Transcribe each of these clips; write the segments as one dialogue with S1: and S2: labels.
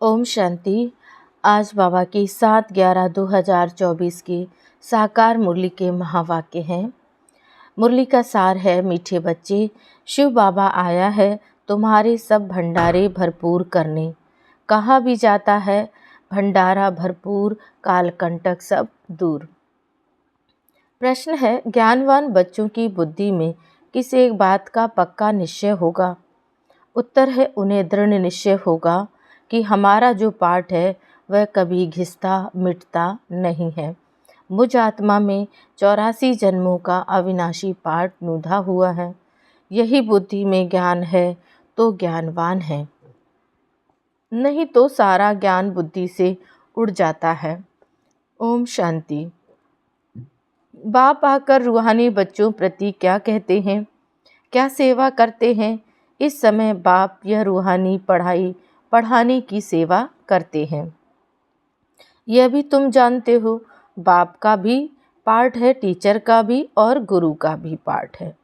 S1: ओम शांति। आज बाबा की 7/11/2024 की साकार मुरली के महावाक्य हैं। मुरली का सार है, मीठे बच्चे, शिव बाबा आया है तुम्हारे सब भंडारे भरपूर करने। कहा भी जाता है भंडारा भरपूर, कालकंटक सब दूर। प्रश्न है, ज्ञानवान बच्चों की बुद्धि में किस एक बात का पक्का निश्चय होगा? उत्तर है, उन्हें दृढ़ निश्चय होगा कि हमारा जो पाठ है वह कभी घिसता मिटता नहीं है। मुझ आत्मा में 84 जन्मों का अविनाशी पाठ नूधा हुआ है। यही बुद्धि में ज्ञान है तो ज्ञानवान है, नहीं तो सारा ज्ञान बुद्धि से उड़ जाता है। ओम शांति। बाप आकर रूहानी बच्चों प्रति क्या कहते हैं, क्या सेवा करते हैं? इस समय बाप यह रूहानी पढ़ाने की सेवा करते हैं। यह भी तुम जानते हो, बाप का भी पार्ट है, टीचर का भी और गुरु का भी पार्ट है।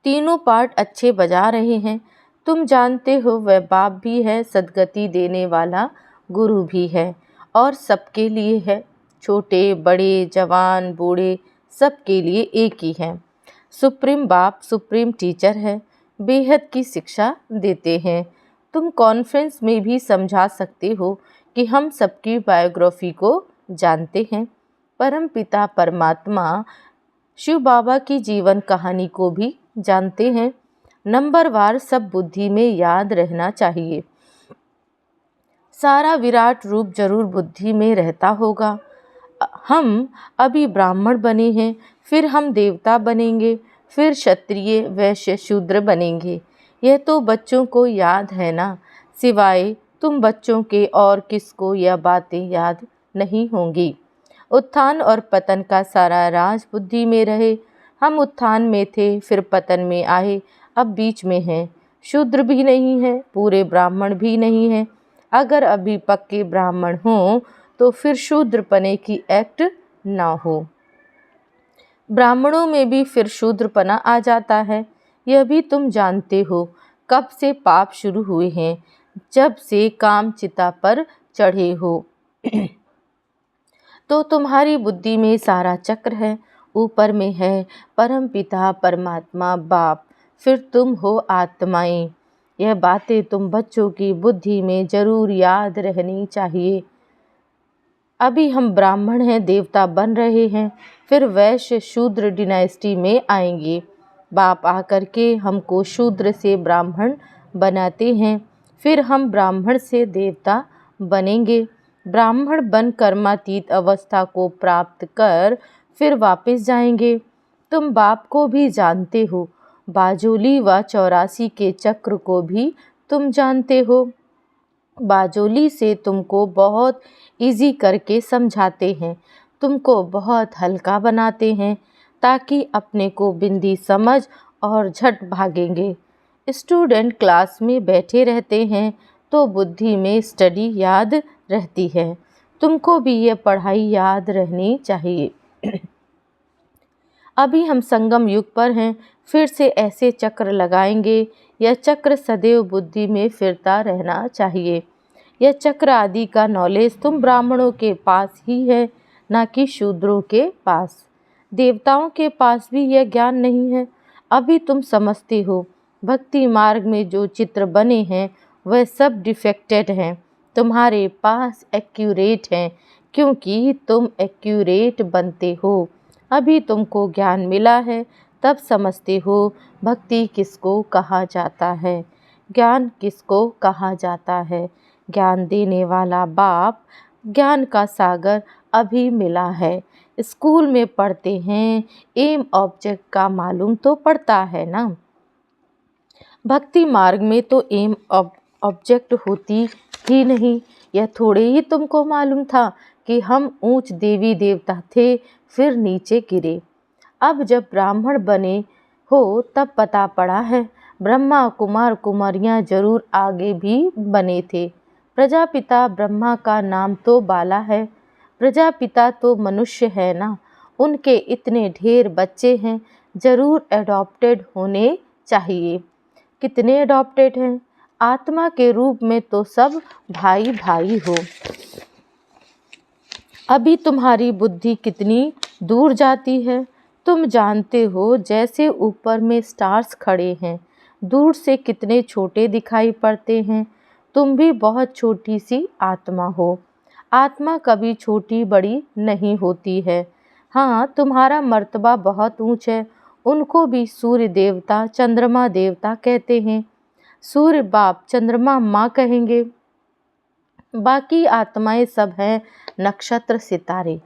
S1: तीनों पार्ट अच्छे बजा रहे हैं। तुम जानते हो वह बाप भी है, सद्गति देने वाला गुरु भी है और सबके लिए है। छोटे बड़े जवान बूढ़े सबके लिए एक ही है। सुप्रीम बाप सुप्रीम टीचर है, बेहद की शिक्षा देते हैं। तुम कॉन्फ्रेंस में भी समझा सकते हो कि हम सबकी बायोग्राफी को जानते हैं। परम पिता परमात्मा शिव बाबा की जीवन कहानी को भी जानते हैं। नंबरवार सब बुद्धि में याद रहना चाहिए। सारा विराट रूप जरूर बुद्धि में रहता होगा। हम अभी ब्राह्मण बने हैं, फिर हम देवता बनेंगे, फिर क्षत्रिय वैश्य शूद्र बनेंगे। यह तो बच्चों को याद है ना, सिवाय तुम बच्चों के और किसको यह बातें याद नहीं होंगी। उत्थान और पतन का सारा राज बुद्धि में रहे। हम उत्थान में थे, फिर पतन में आए, अब बीच में हैं। शूद्र भी नहीं है, पूरे ब्राह्मण भी नहीं है। अगर अभी पक्के ब्राह्मण हों तो फिर शूद्रपने की एक्ट ना हो। ब्राह्मणों में भी फिर शूद्रपना आ जाता है। यह भी तुम जानते हो। कब से पाप शुरू हुए हैं? जब से काम चिता पर चढ़े हो। तो तुम्हारी बुद्धि में सारा चक्र है। ऊपर में है परम पिता परमात्मा बाप, फिर तुम हो आत्माएं। यह बातें तुम बच्चों की बुद्धि में जरूर याद रहनी चाहिए। अभी हम ब्राह्मण हैं, देवता बन रहे हैं, फिर वैश्य शूद्र डिनाइस्टी में आएंगे। बाप आकर के हमको शूद्र से ब्राह्मण बनाते हैं, फिर हम ब्राह्मण से देवता बनेंगे। ब्राह्मण बन कर्मातीत अवस्था को प्राप्त कर फिर वापस जाएंगे। तुम बाप को भी जानते हो, बाजोली व 84 के चक्र को भी तुम जानते हो। बाजोली से तुमको बहुत इजी करके समझाते हैं, तुमको बहुत हल्का बनाते हैं ताकि अपने को बिंदी समझ और झट भागेंगे। स्टूडेंट क्लास में बैठे रहते हैं तो बुद्धि में स्टडी याद रहती है। तुमको भी ये पढ़ाई याद रहनी चाहिए। अभी हम संगम युग पर हैं, फिर से ऐसे चक्र लगाएंगे। यह चक्र सदैव बुद्धि में फिरता रहना चाहिए। यह चक्र आदि का नॉलेज तुम ब्राह्मणों के पास ही है, ना कि शूद्रों के पास। देवताओं के पास भी यह ज्ञान नहीं है। अभी तुम समझते हो, भक्ति मार्ग में जो चित्र बने हैं वह सब डिफेक्टेड हैं। तुम्हारे पास एक्यूरेट हैं, क्योंकि तुम एक्यूरेट बनते हो। अभी तुमको ज्ञान मिला है, तब समझते हो भक्ति किसको कहा जाता है, ज्ञान किसको कहा जाता है। ज्ञान देने वाला बाप, ज्ञान का सागर अभी मिला है। स्कूल में पढ़ते हैं, एम ऑब्जेक्ट का मालूम तो पड़ता है ना। भक्ति मार्ग में तो एम ऑब्जेक्ट होती ही नहीं। यह थोड़े ही तुमको मालूम था कि हम ऊंच देवी देवता थे, फिर नीचे गिरे। अब जब ब्राह्मण बने हो तब पता पड़ा है ब्रह्मा कुमार कुमारियाँ जरूर आगे भी बने थे। प्रजापिता ब्रह्मा का नाम तो बाला है। प्रजापिता तो मनुष्य है ना, उनके इतने ढेर बच्चे हैं, जरूर एडॉप्टेड होने चाहिए। कितने एडॉप्टेड हैं? आत्मा के रूप में तो सब भाई भाई हो। अभी तुम्हारी बुद्धि कितनी दूर जाती है। तुम जानते हो जैसे ऊपर में स्टार्स खड़े हैं, दूर से कितने छोटे दिखाई पड़ते हैं। तुम भी बहुत छोटी सी आत्मा हो। आत्मा कभी छोटी बड़ी नहीं होती है। हाँ, तुम्हारा मर्तबा बहुत ऊंच है। उनको भी सूर्य देवता चंद्रमा देवता कहते हैं। सूर्य बाप, चंद्रमा माँ कहेंगे। बाकी आत्माएं सब हैं नक्षत्र सितारे।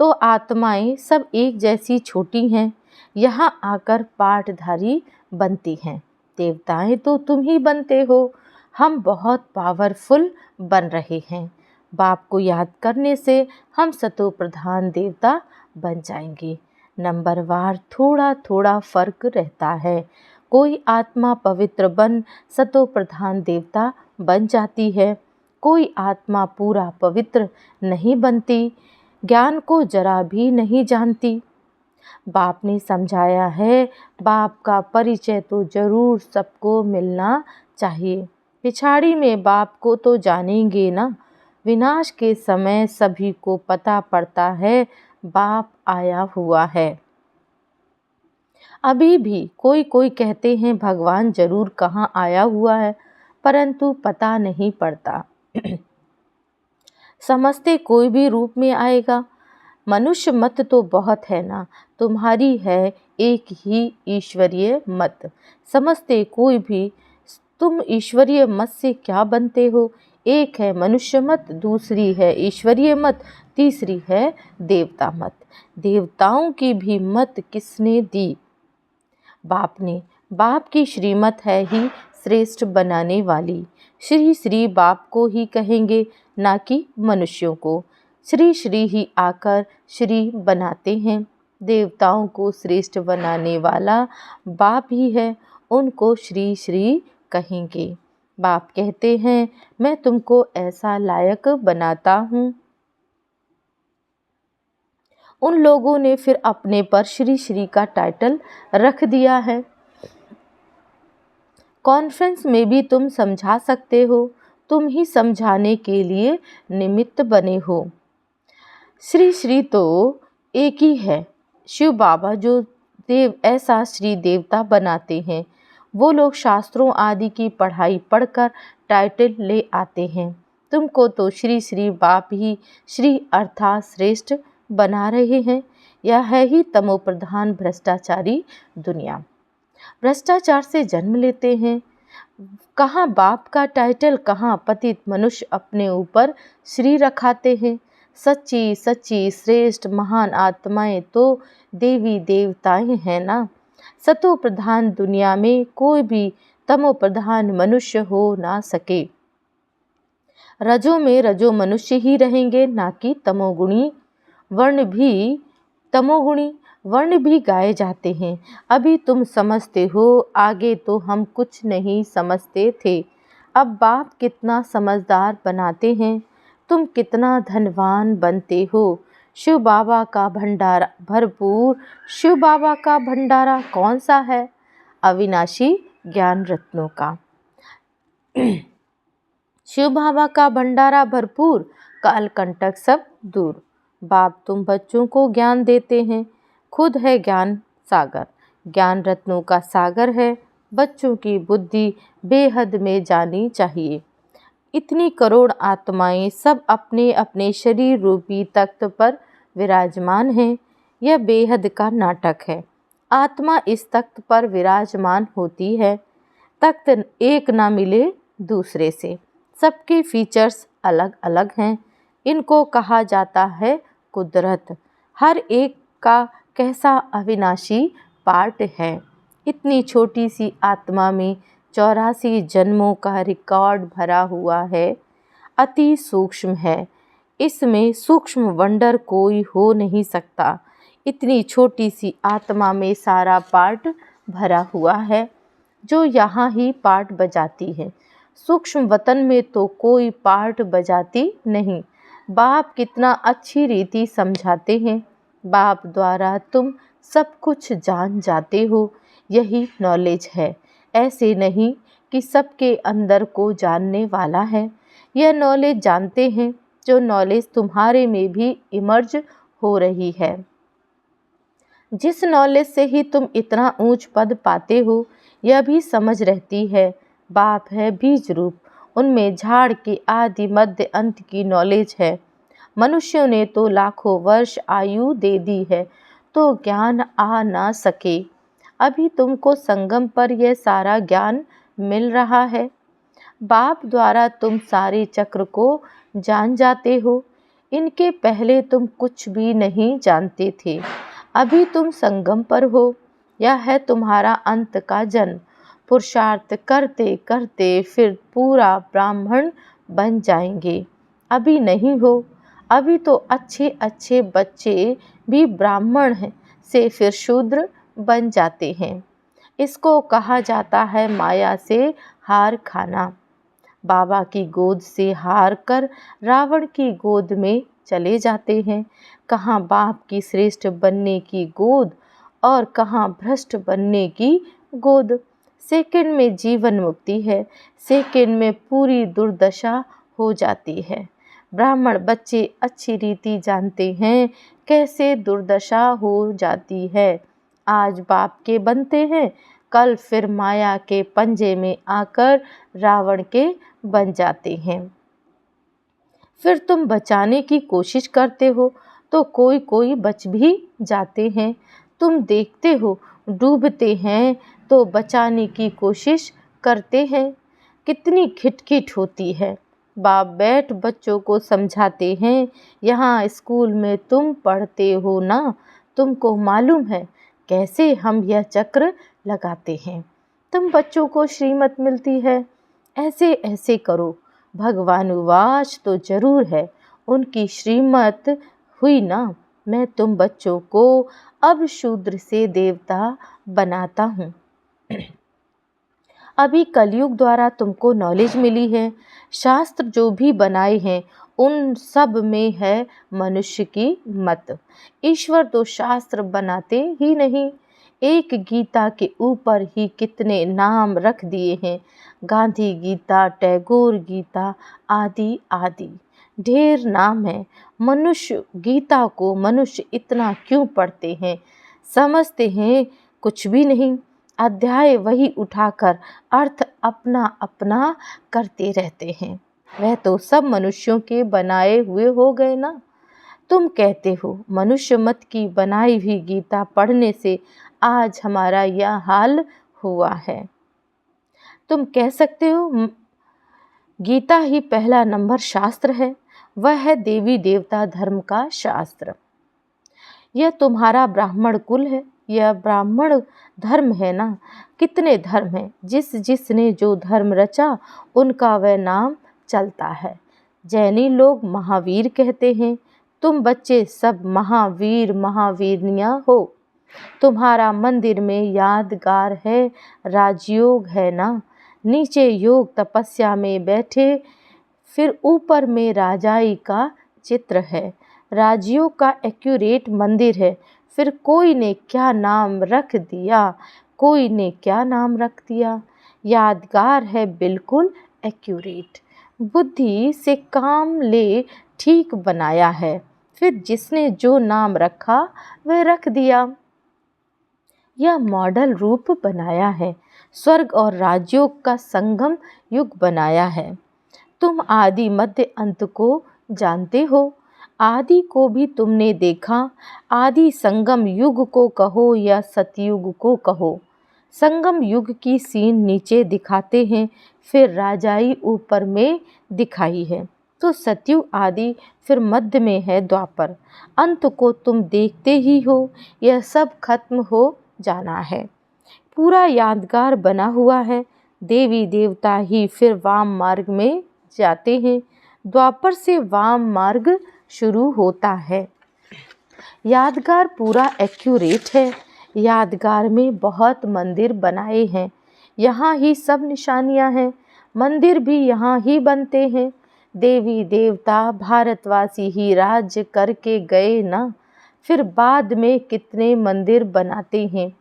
S1: तो आत्माएं सब एक जैसी छोटी हैं, यहाँ आकर पाठधारी बनती हैं। देवताएं तो तुम ही बनते हो। हम बहुत पावरफुल बन रहे हैं। बाप को याद करने से हम सतो प्रधान देवता बन जाएंगे। नंबरवार थोड़ा थोड़ा फर्क रहता है। कोई आत्मा पवित्र बन सतो प्रधान देवता बन जाती है, कोई आत्मा पूरा पवित्र नहीं बनती, ज्ञान को जरा भी नहीं जानती। बाप ने समझाया है, बाप का परिचय तो जरूर सबको मिलना चाहिए। पिछाड़ी में बाप को तो जानेंगे ना। विनाश के समय सभी को पता पड़ता है बाप आया हुआ है। अभी भी कोई कोई कहते हैं भगवान जरूर कहाँ आया हुआ है, परंतु पता नहीं पड़ता। समझते कोई भी रूप में आएगा। मनुष्य मत तो बहुत है ना, तुम्हारी है एक ही ईश्वरीय मत। समझते कोई भी। तुम ईश्वरीय मत से क्या बनते हो? एक है मनुष्य मत, दूसरी है ईश्वरीय मत, तीसरी है देवता मत। देवताओं की भी मत किसने दी? बाप ने। बाप की श्रीमत है ही श्रेष्ठ बनाने वाली। श्री श्री बाप को ही कहेंगे, ना कि मनुष्यों को। श्री श्री ही आकर श्री बनाते हैं। देवताओं को श्रेष्ठ बनाने वाला बाप ही है, उनको श्री श्री कहेंगे। बाप कहते हैं, मैं तुमको ऐसा लायक बनाता हूँ। उन लोगों ने फिर अपने पर श्री श्री का टाइटल रख दिया है। कॉन्फ्रेंस में भी तुम समझा सकते हो, तुम ही समझाने के लिए निमित्त बने हो। श्री श्री तो एक ही है। शिव बाबा जो देव ऐसा श्री देवता बनाते हैं, वो लोग शास्त्रों आदि की पढ़ाई पढ़कर टाइटल ले आते हैं। तुमको तो श्री श्री बाप ही श्री अर्थात श्रेष्ठ बना रहे हैं। यह है ही तमोप्रधान भ्रष्टाचारी दुनिया। भ्रष्टाचार से जन्म लेते हैं। कहाँ बाप का टाइटल, कहाँ पतित मनुष्य अपने ऊपर श्री रखाते हैं। सच्ची सच्ची श्रेष्ठ महान आत्माएं तो देवी देवताएं हैं ना। सतो प्रधान दुनिया में कोई भी तमो प्रधान मनुष्य हो ना सके। रजो में रजो मनुष्य ही रहेंगे, ना कि तमोगुणी। तमोगुणी वर्ण भी गाए जाते हैं। अभी तुम समझते हो, आगे तो हम कुछ नहीं समझते थे। अब बाप कितना समझदार बनाते हैं। तुम कितना धनवान बनते हो। शिव बाबा का भंडारा भरपूर। शिव बाबा का भंडारा कौन सा है? अविनाशी ज्ञान रत्नों का। शिव बाबा का भंडारा भरपूर, काल कंटक सब दूर। बाप तुम बच्चों को ज्ञान देते हैं, खुद है ज्ञान सागर। ज्ञान रत्नों का सागर है। बच्चों की बुद्धि बेहद में जानी चाहिए। इतनी करोड़ आत्माएं सब अपने अपने शरीर रूपी तख्त पर विराजमान हैं। यह बेहद का नाटक है। आत्मा इस तख्त पर विराजमान होती है। तख्त एक ना मिले दूसरे से। सबके फीचर्स अलग अलग हैं। इनको कहा जाता है कुदरत। हर एक का कैसा अविनाशी पार्ट है। इतनी छोटी सी आत्मा में 84 जन्मों का रिकॉर्ड भरा हुआ है। अति सूक्ष्म है। इसमें सूक्ष्म वंडर कोई हो नहीं सकता। इतनी छोटी सी आत्मा में सारा पार्ट भरा हुआ है, जो यहाँ ही पार्ट बजाती है। सूक्ष्म वतन में तो कोई पार्ट बजाती नहीं। बाप कितना अच्छी रीति समझाते हैं। बाप द्वारा तुम सब कुछ जान जाते हो, यही नॉलेज है। ऐसे नहीं कि कि सबके अंदर को जानने वाला है। यह नॉलेज जानते हैं जो नॉलेज तुम्हारे में भी इमर्ज हो रही है। जिस नॉलेज से ही तुम इतना ऊंच पद पाते हो, यह भी समझ रहती है। बाप है बीज रूप, उनमें झाड़ के आदि मध्य अंत की नॉलेज है। मनुष्यों ने तो लाखों वर्ष आयु दे दी है, तो ज्ञान आ ना सके। अभी तुमको संगम पर यह सारा ज्ञान मिल रहा है। बाप द्वारा तुम सारे चक्र को जान जाते हो। इनके पहले तुम कुछ भी नहीं जानते थे। अभी तुम संगम पर हो। यह है तुम्हारा अंत का जन्म। पुरुषार्थ करते करते फिर पूरा ब्राह्मण बन जाएंगे। अभी नहीं हो। अभी तो अच्छे अच्छे बच्चे भी ब्राह्मण हैं से फिर शूद्र बन जाते हैं। इसको कहा जाता है माया से हार खाना। बाबा की गोद से हार कर रावण की गोद में चले जाते हैं। कहाँ बाप की श्रेष्ठ बनने की गोद और कहाँ भ्रष्ट बनने की गोद। सेकंड में जीवन मुक्ति है, सेकंड में पूरी दुर्दशा हो जाती है। ब्राह्मण बच्चे अच्छी रीति जानते हैं कैसे दुर्दशा हो जाती है। आज बाप के बनते हैं, कल फिर माया के पंजे में आकर रावण के बन जाते हैं। फिर तुम बचाने की कोशिश करते हो तो कोई कोई बच भी जाते हैं। तुम देखते हो डूबते हैं तो बचाने की कोशिश करते हैं। कितनी खिटखिट होती है। बाप बैठ बच्चों को समझाते हैं। यहाँ स्कूल में तुम पढ़ते हो ना, तुमको मालूम है कैसे हम यह चक्र लगाते हैं। तुम बच्चों को श्रीमत मिलती है, ऐसे ऐसे करो। भगवानुवाच तो जरूर है, उनकी श्रीमत हुई ना। मैं तुम बच्चों को अब शूद्र से देवता बनाता हूँ। अभी कलयुग द्वारा तुमको नॉलेज मिली है। शास्त्र जो भी बनाए हैं उन सब में है मनुष्य की मत। ईश्वर तो शास्त्र बनाते ही नहीं। एक गीता के ऊपर ही कितने नाम रख दिए हैं। गांधी गीता, टैगोर गीता आदि आदि ढेर नाम है। मनुष्य गीता को मनुष्य इतना क्यों पढ़ते हैं? समझते हैं कुछ भी नहीं। अध्याय वही उठाकर अर्थ अपना अपना करते रहते हैं। वह तो सब मनुष्यों के बनाए हुए हो गए ना। तुम कहते हो मनुष्य मत की बनाई हुई गीता पढ़ने से आज हमारा यह हाल हुआ है। तुम कह सकते हो गीता ही पहला नंबर शास्त्र है। वह है देवी देवता धर्म का शास्त्र। यह तुम्हारा ब्राह्मण कुल है, यह ब्राह्मण धर्म है ना। कितने धर्म हैं, जिसने जो धर्म रचा उनका वह नाम चलता है। जैनी लोग महावीर कहते हैं। तुम बच्चे सब महावीर महावीरनियाँ हो। तुम्हारा मंदिर में यादगार है, राजयोग है ना। नीचे योग तपस्या में बैठे, फिर ऊपर में राजाई का चित्र है। राजयोग का एक्यूरेट मंदिर है। फिर कोई ने क्या नाम रख दिया, कोई ने क्या नाम रख दिया। यादगार है बिल्कुल एक्यूरेट। बुद्धि से काम ले ठीक बनाया है। फिर जिसने जो नाम रखा वह रख दिया। यह मॉडल रूप बनाया है। स्वर्ग और राजयोग का संगम युग बनाया है। तुम आदि मध्य अंत को जानते हो। आदि को भी तुमने देखा। आदि संगम युग को कहो या सतयुग को कहो। संगम युग की सीन नीचे दिखाते हैं, फिर राजाई ऊपर में दिखाई है। तो सतयुग आदि, फिर मध्य में है द्वापर। अंत को तुम देखते ही हो। यह सब खत्म हो जाना है। पूरा यादगार बना हुआ है। देवी देवता ही फिर वाम मार्ग में जाते हैं। द्वापर से वाम मार्ग शुरू होता है। यादगार पूरा एक्यूरेट है। यादगार में बहुत मंदिर बनाए हैं। यहाँ ही सब निशानियाँ हैं। मंदिर भी यहाँ ही बनते हैं। देवी देवता भारतवासी ही राज्य करके गए ना, फिर बाद में कितने मंदिर बनाते हैं।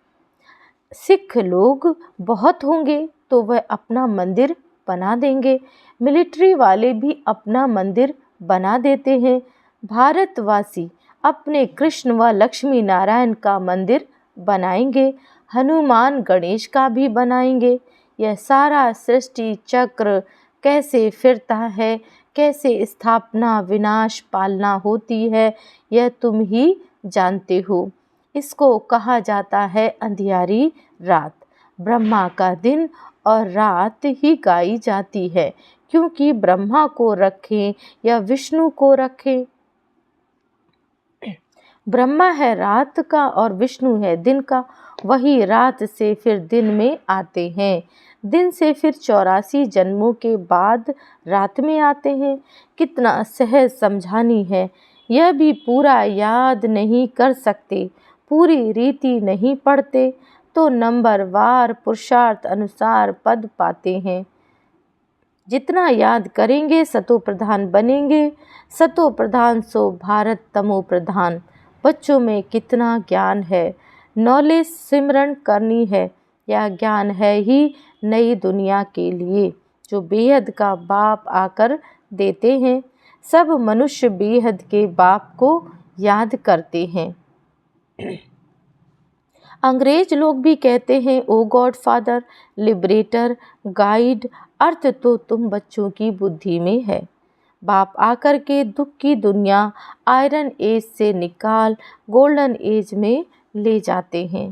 S1: सिख लोग बहुत होंगे, तो वह अपना मंदिर बना देंगे। मिलिट्री वाले भी अपना मंदिर बना देते हैं। भारतवासी अपने कृष्ण व लक्ष्मी नारायण का मंदिर बनाएंगे, हनुमान गणेश का भी बनाएंगे। यह सारा सृष्टि चक्र कैसे फिरता है, कैसे स्थापना विनाश पालना होती है, यह तुम ही जानते हो। इसको कहा जाता है अंधियारी रात। ब्रह्मा का दिन और रात ही गाई जाती है, क्योंकि ब्रह्मा को रखें या विष्णु को रखें, ब्रह्मा है रात का और विष्णु है दिन का। वही रात से फिर दिन में आते हैं, दिन से फिर 84 जन्मों के बाद रात में आते हैं। कितना सहज समझानी है, यह भी पूरा याद नहीं कर सकते, पूरी रीति नहीं पढ़ते तो नंबरवार पुरुषार्थ अनुसार पद पाते हैं। जितना याद करेंगे सतो प्रधान बनेंगे। सतो प्रधान सो भारत तमो प्रधान। बच्चों में कितना ज्ञान है, नॉलेज सिमरन करनी है। यह ज्ञान है ही नई दुनिया के लिए, जो बेहद का बाप आकर देते हैं। सब मनुष्य बेहद के बाप को याद करते हैं। अंग्रेज लोग भी कहते हैं ओ गॉड फादर, लिबरेटर, गाइड। अर्थ तो तुम बच्चों की बुद्धि में है। बाप आकर के दुख की दुनिया आयरन एज से निकाल गोल्डन एज में ले जाते हैं।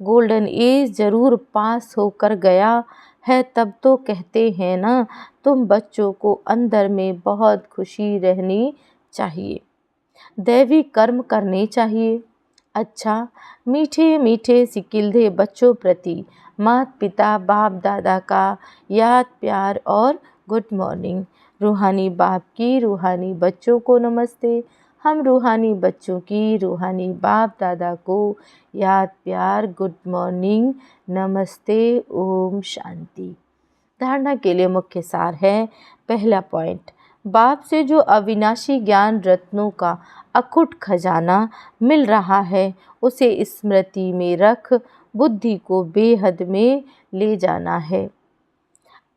S1: गोल्डन एज जरूर पास होकर गया है, तब तो कहते हैं ना, तुम बच्चों को अंदर में बहुत खुशी रहनी चाहिए, दैवी कर्म करने चाहिए। अच्छा, मीठे मीठे सिकिल्दे बच्चों प्रति माता पिता बाप दादा का याद प्यार और गुड मॉर्निंग। रूहानी बाप की रूहानी बच्चों को नमस्ते। हम रूहानी बच्चों की रूहानी बाप दादा को याद प्यार गुड मॉर्निंग नमस्ते ओम शांति। धारणा के लिए मुख्य सार है। पहला पॉइंट, बाप से जो अविनाशी ज्ञान रत्नों का अखुट खजाना मिल रहा है, उसे स्मृति में रख बुद्धि को बेहद में ले जाना है।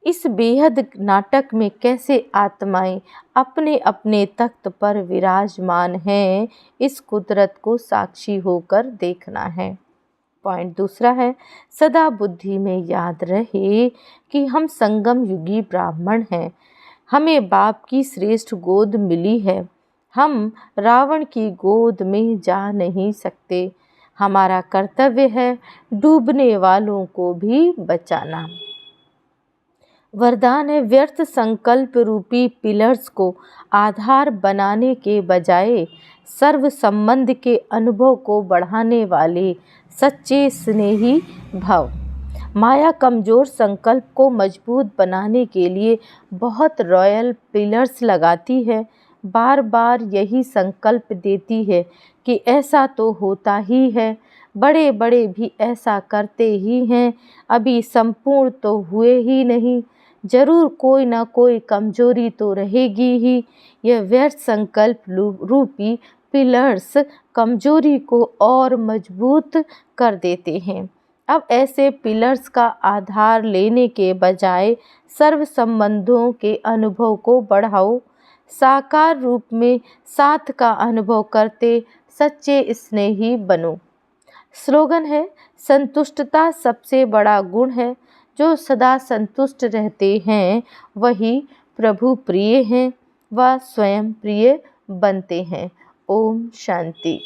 S1: इस बेहद नाटक में कैसे आत्माएं अपने अपने तख्त पर विराजमान हैं, इस कुदरत को साक्षी होकर देखना है। पॉइंट दूसरा है, सदा बुद्धि में याद रहे कि हम संगम युगी ब्राह्मण हैं। हमें बाप की श्रेष्ठ गोद मिली है। हम रावण की गोद में जा नहीं सकते। हमारा कर्तव्य है डूबने वालों को भी बचाना। वरदान है, व्यर्थ संकल्प रूपी पिलर्स को आधार बनाने के बजाय सर्व संबंध के अनुभव को बढ़ाने वाले सच्चे स्नेही भव। माया कमज़ोर संकल्प को मजबूत बनाने के लिए बहुत रॉयल पिलर्स लगाती है। बार बार यही संकल्प देती है कि ऐसा तो होता ही है, बड़े बड़े भी ऐसा करते ही हैं, अभी संपूर्ण तो हुए ही नहीं, जरूर कोई ना कोई कमजोरी तो रहेगी ही। यह व्यर्थ संकल्प रूपी पिलर्स कमजोरी को और मजबूत कर देते हैं। अब ऐसे पिलर्स का आधार लेने के बजाय सर्व संबंधों के अनुभव को बढ़ाओ। साकार रूप में साथ का अनुभव करते सच्चे स्नेही बनो। स्लोगन है, संतुष्टता सबसे बड़ा गुण है। जो सदा संतुष्ट रहते हैं वही प्रभु प्रिय हैं व स्वयं प्रिय बनते हैं। ओम शांति।